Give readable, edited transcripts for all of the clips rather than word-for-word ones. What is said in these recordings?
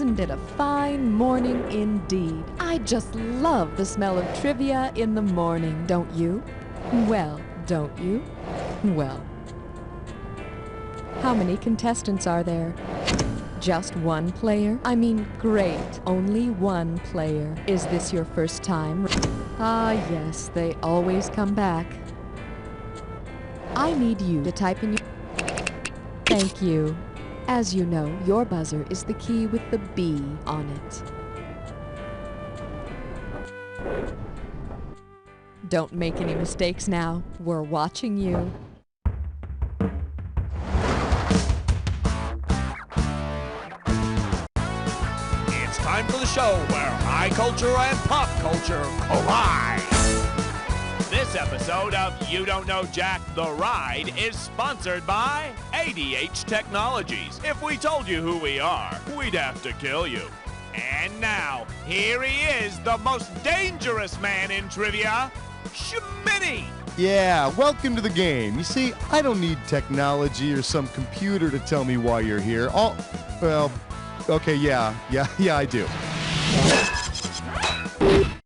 Isn't it a fine morning indeed? I just love the smell of trivia in the morning, don't you? Well, don't you? Well. How many contestants are there? Just one player? I mean, great. Only one player. Is this your first time? Ah, yes, they always come back. I need you to type in your... Thank you. As you know, your buzzer is the key with the B on it. Don't make any mistakes now. We're watching you. It's time for the show where high culture and pop culture collide. This episode of You Don't Know Jack the Ride is sponsored by YDKJ Technologies. If we told you who we are, we'd have to kill you. And now, here he is, the most dangerous man in trivia, Schmitty. Yeah, welcome to the game. You see, I don't need technology or some computer to tell me why you're here. Okay, yeah, I do.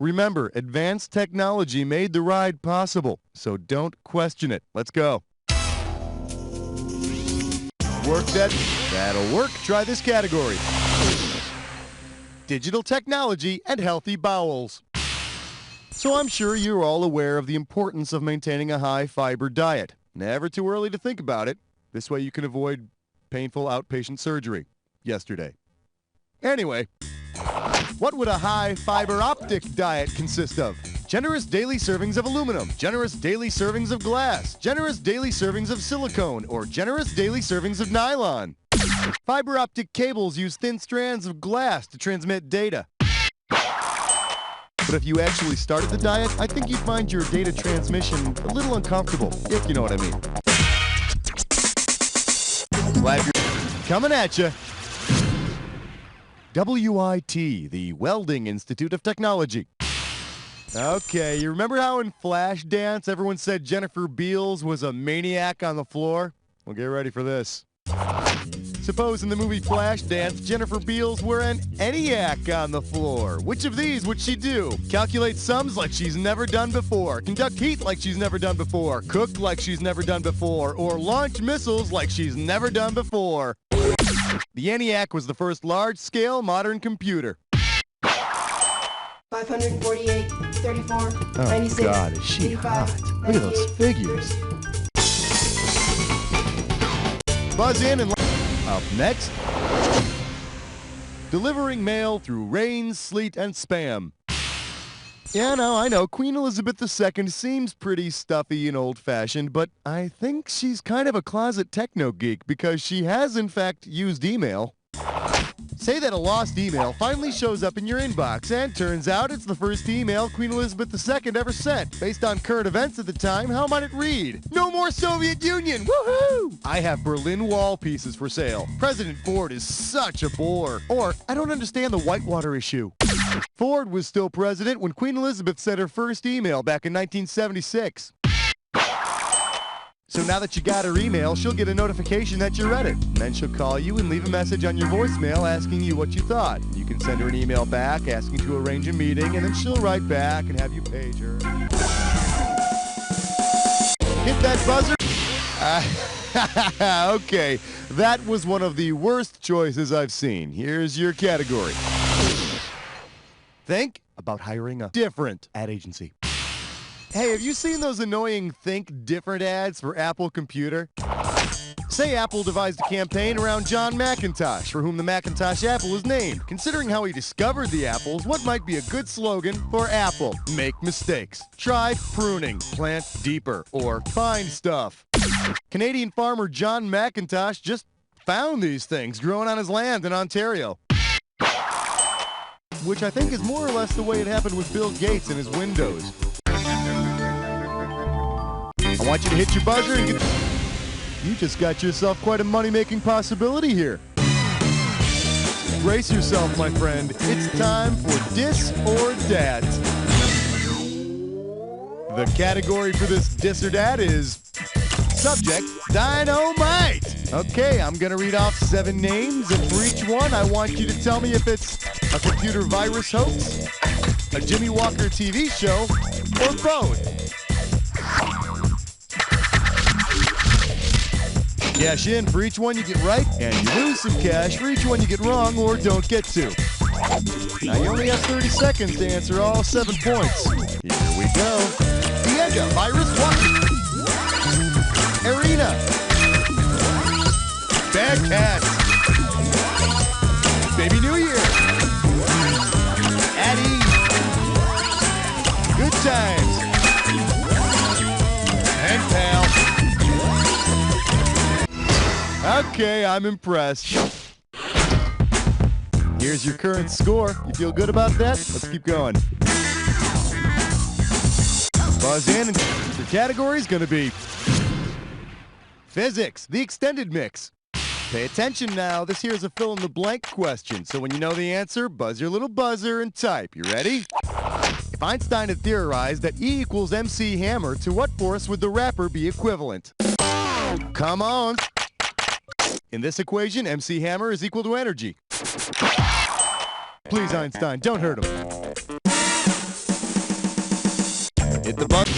Remember, advanced technology made the ride possible, so don't question it. Let's go. Work that. That'll work. Try this category. Digital technology and healthy bowels. So I'm sure you're all aware of the importance of maintaining a high-fiber diet. Never too early to think about it. This way you can avoid painful outpatient surgery. Yesterday. Anyway, what would a high-fiber optic diet consist of? Generous daily servings of aluminum, generous daily servings of glass, generous daily servings of silicone, or generous daily servings of nylon. Fiber optic cables use thin strands of glass to transmit data. But if you actually started the diet, I think you'd find your data transmission a little uncomfortable, if you know what I mean. Glad you're coming at you. WIT, the Welding Institute of Technology. Okay, you remember how in Flashdance everyone said Jennifer Beals was a maniac on the floor? Well, get ready for this. Suppose in the movie Flashdance, Jennifer Beals were an ENIAC on the floor. Which of these would she do? Calculate sums like she's never done before, conduct heat like she's never done before, cook like she's never done before, or launch missiles like she's never done before. The ENIAC was the first large-scale modern computer. 548, 34, Oh 96, God, is she 85, hot? Look at those 98, figures. Buzz in and... Up next, delivering mail through rain, sleet, and spam. Yeah, no, I know, Queen Elizabeth II seems pretty stuffy and old-fashioned, but I think she's kind of a closet techno geek because she has, in fact, used email. Say that a lost email finally shows up in your inbox, and turns out it's the first email Queen Elizabeth II ever sent. Based on current events at the time, how might it read? No more Soviet Union! Woohoo! I have Berlin Wall pieces for sale. President Ford is such a bore. Or, I don't understand the Whitewater issue. Ford was still president when Queen Elizabeth sent her first email back in 1976. So now that you got her email, she'll get a notification that you read it. And then she'll call you and leave a message on your voicemail asking you what you thought. You can send her an email back asking to arrange a meeting, and then she'll write back and have you page her. Hit that buzzer. Okay, that was one of the worst choices I've seen. Here's your category. Think about hiring a different ad agency. Hey, have you seen those annoying Think Different ads for Apple Computer? Say Apple devised a campaign around John McIntosh, for whom the Macintosh Apple is named. Considering how he discovered the apples, what might be a good slogan for Apple? Make mistakes. Try pruning. Plant deeper. Or find stuff. Canadian farmer John McIntosh just found these things growing on his land in Ontario. Which I think is more or less the way it happened with Bill Gates and his Windows. I want you to hit your buzzer and get... You just got yourself quite a money-making possibility here. Brace yourself, my friend. It's time for Dis or Dat. The category for this Dis or Dat is Subject Dynamite. Okay, I'm gonna read off 7 names, and for each one, I want you to tell me if it's a computer virus hoax, a Jimmy Walker TV show, or both. Cash in for each one you get right, and you lose some cash for each one you get wrong or don't get to. Now you only have 30 seconds to answer all 7 points. Here we go. Diego, virus one. Arena. Bad Cats. Baby New Year. Addie. Good Times. And Pal. Okay, I'm impressed. Here's your current score. You feel good about that? Let's keep going. Buzz in, and your category is going to be Physics, the extended mix. Pay attention now. This here is a fill-in-the-blank question, so when you know the answer, buzz your little buzzer and type. You ready? If Einstein had theorized that E equals MC Hammer, to what force would the rapper be equivalent? Come on. In this equation, MC Hammer is equal to energy. Please, Einstein, don't hurt him. Hit the button.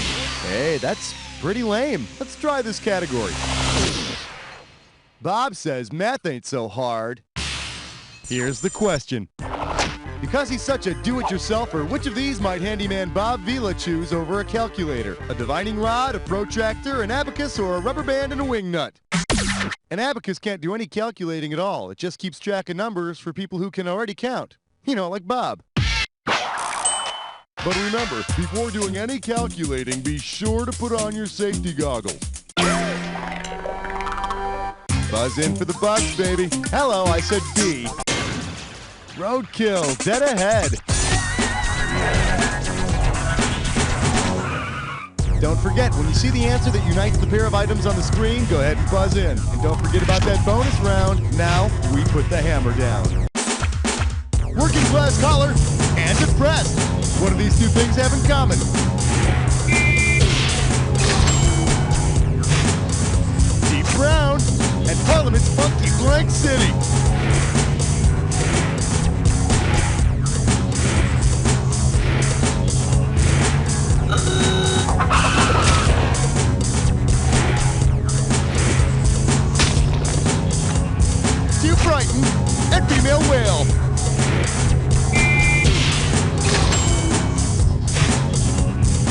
Hey, that's pretty lame. Let's try this category. Bob says math ain't so hard. Here's the question. Because he's such a do-it-yourselfer, which of these might handyman Bob Vila choose over a calculator? A divining rod, a protractor, an abacus, or a rubber band and a wing nut? An abacus can't do any calculating at all. It just keeps track of numbers for people who can already count. You know, like Bob. But remember, before doing any calculating, be sure to put on your safety goggles. Buzz in for the bucks, baby. Hello, I said B. Roadkill, dead ahead. Don't forget, when you see the answer that unites the pair of items on the screen, go ahead and buzz in. And don't forget about that bonus round. Now, we put the hammer down. Working class collar and depressed. What do these two things have in common? Deep brown and Parliament's funky blank city. Too frightened and female whale.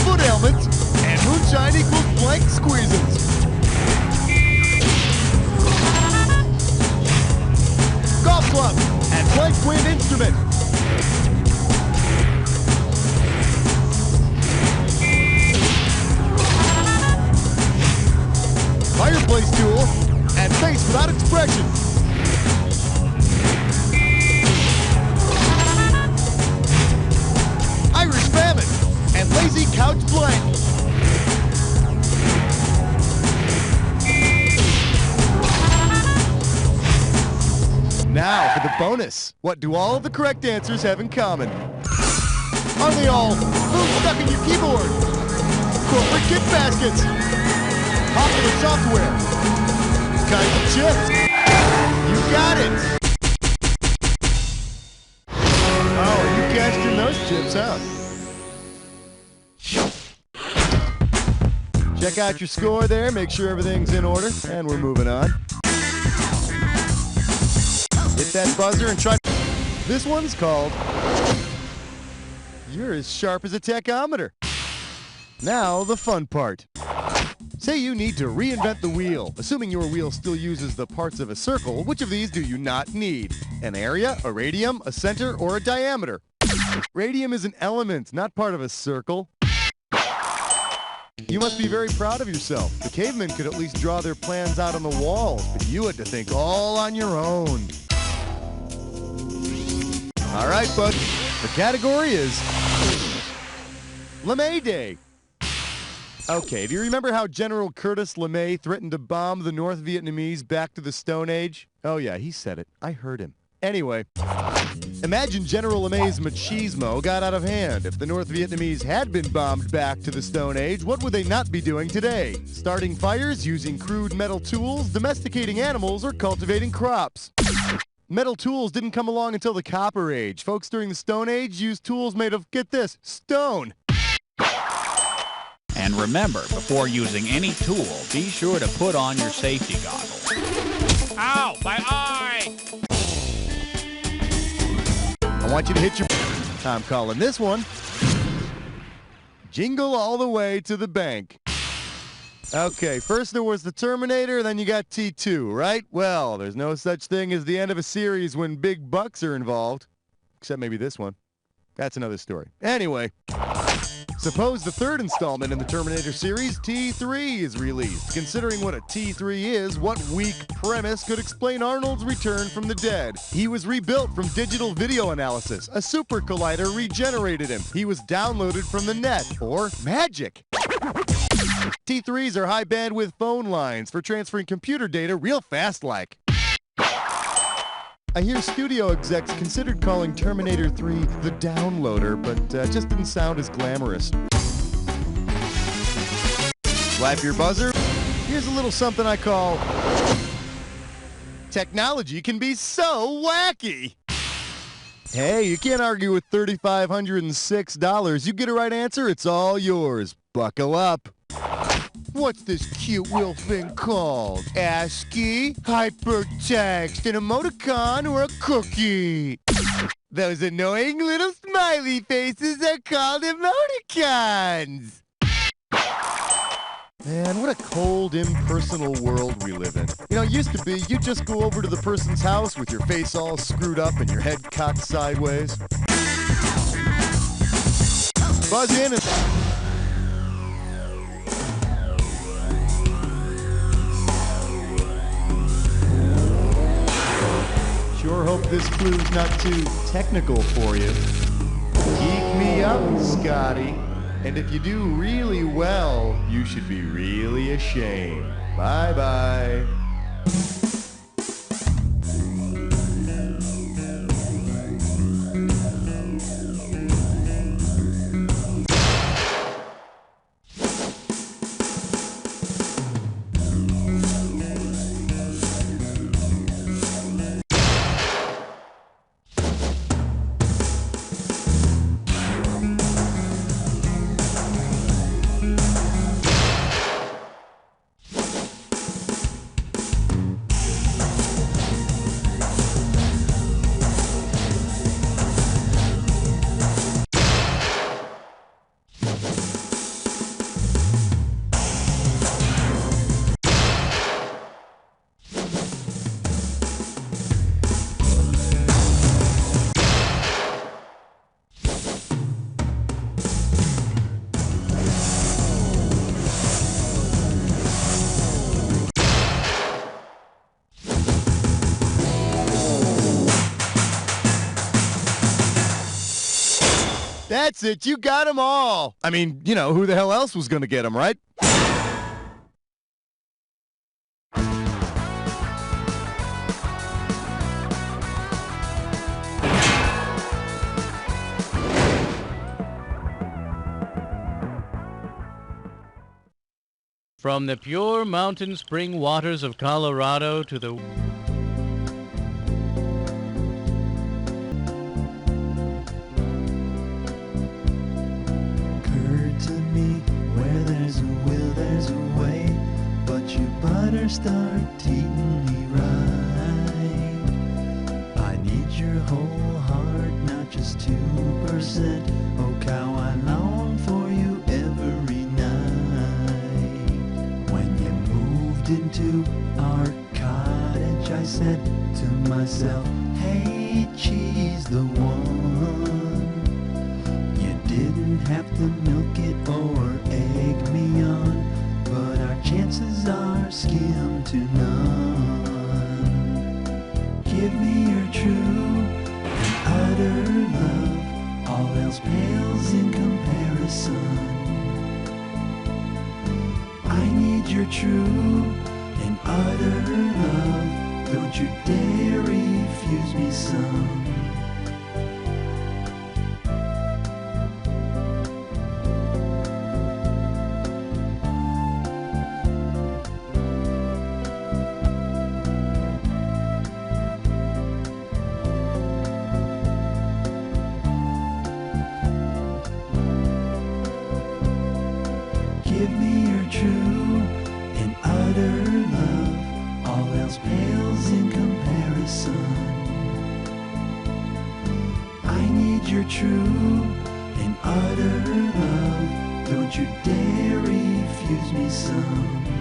Foot ailment and moonshine equals blank squeezins. Golf club and blank wind instrument. Fireplace tool and face without expression. Irish famine and lazy couch blank. Now for the bonus. What do all of the correct answers have in common? Are they all food stuck in your keyboard? Corporate gift baskets? Popular software? Kinds of chips? You got it! Oh, you cashed in those chips out. Check out your score there, make sure everything's in order, and we're moving on. Hit that buzzer and try. This one's called You're as Sharp as a Tachometer. Now, the fun part. Say you need to reinvent the wheel. Assuming your wheel still uses the parts of a circle, which of these do you not need? An area, a radium, a center, or a diameter? Radium is an element, not part of a circle. You must be very proud of yourself. The cavemen could at least draw their plans out on the walls, but you had to think all on your own. All right, bud. The category is LeMay Day. Okay, do you remember how General Curtis LeMay threatened to bomb the North Vietnamese back to the Stone Age? Oh yeah, he said it. I heard him. Anyway, imagine General LeMay's machismo got out of hand. If the North Vietnamese had been bombed back to the Stone Age, what would they not be doing today? Starting fires, using crude metal tools, domesticating animals, or cultivating crops? Metal tools didn't come along until the Copper Age. Folks during the Stone Age used tools made of, get this, stone. And remember, before using any tool, be sure to put on your safety goggles. Ow, my eye! I want you to hit your... I'm calling this one Jingle All the Way to the Bank. Okay, first there was the Terminator, then you got T2, right? Well, there's no such thing as the end of a series when big bucks are involved. Except maybe this one. That's another story. Anyway, suppose the third installment in the Terminator series, T3, is released. Considering what a T3 is, what weak premise could explain Arnold's return from the dead? He was rebuilt from digital video analysis. A super collider regenerated him. He was downloaded from the net, or magic. T3s are high bandwidth phone lines for transferring computer data real fast like. I hear studio execs considered calling Terminator 3 the downloader, but just didn't sound as glamorous. Slap your buzzer. Here's a little something I call technology can be so wacky. Hey, you can't argue with $3,506. You get a right answer, it's all yours. Buckle up. What's this cute little thing called? ASCII, hypertext, an emoticon, or a cookie? Those annoying little smiley faces are called emoticons. Man, what a cold, impersonal world we live in. You know, it used to be you just go over to the person's house with your face all screwed up and your head cocked sideways. Buzz in and... Sure hope this clue's not too technical for you. Geek me up, Scotty. And if you do really well, you should be really ashamed. Bye-bye. That's it, you got them all. I mean, you know, who the hell else was going to get them, right? From the pure mountain spring waters of Colorado to the... Start treating me right. I need your whole heart, not just 2%. Oh, how I long for you every night. When you moved into our cottage, I said to myself, hey, she's the one. You didn't have to milk it or egg me on, but our chances are skim to none. Give me your true and utter love, all else pales in comparison. I need your true and utter love, don't you dare refuse. refuse me some. Give me your true and utter love, all else pales in comparison. I need your true and utter love, don't you dare refuse me some.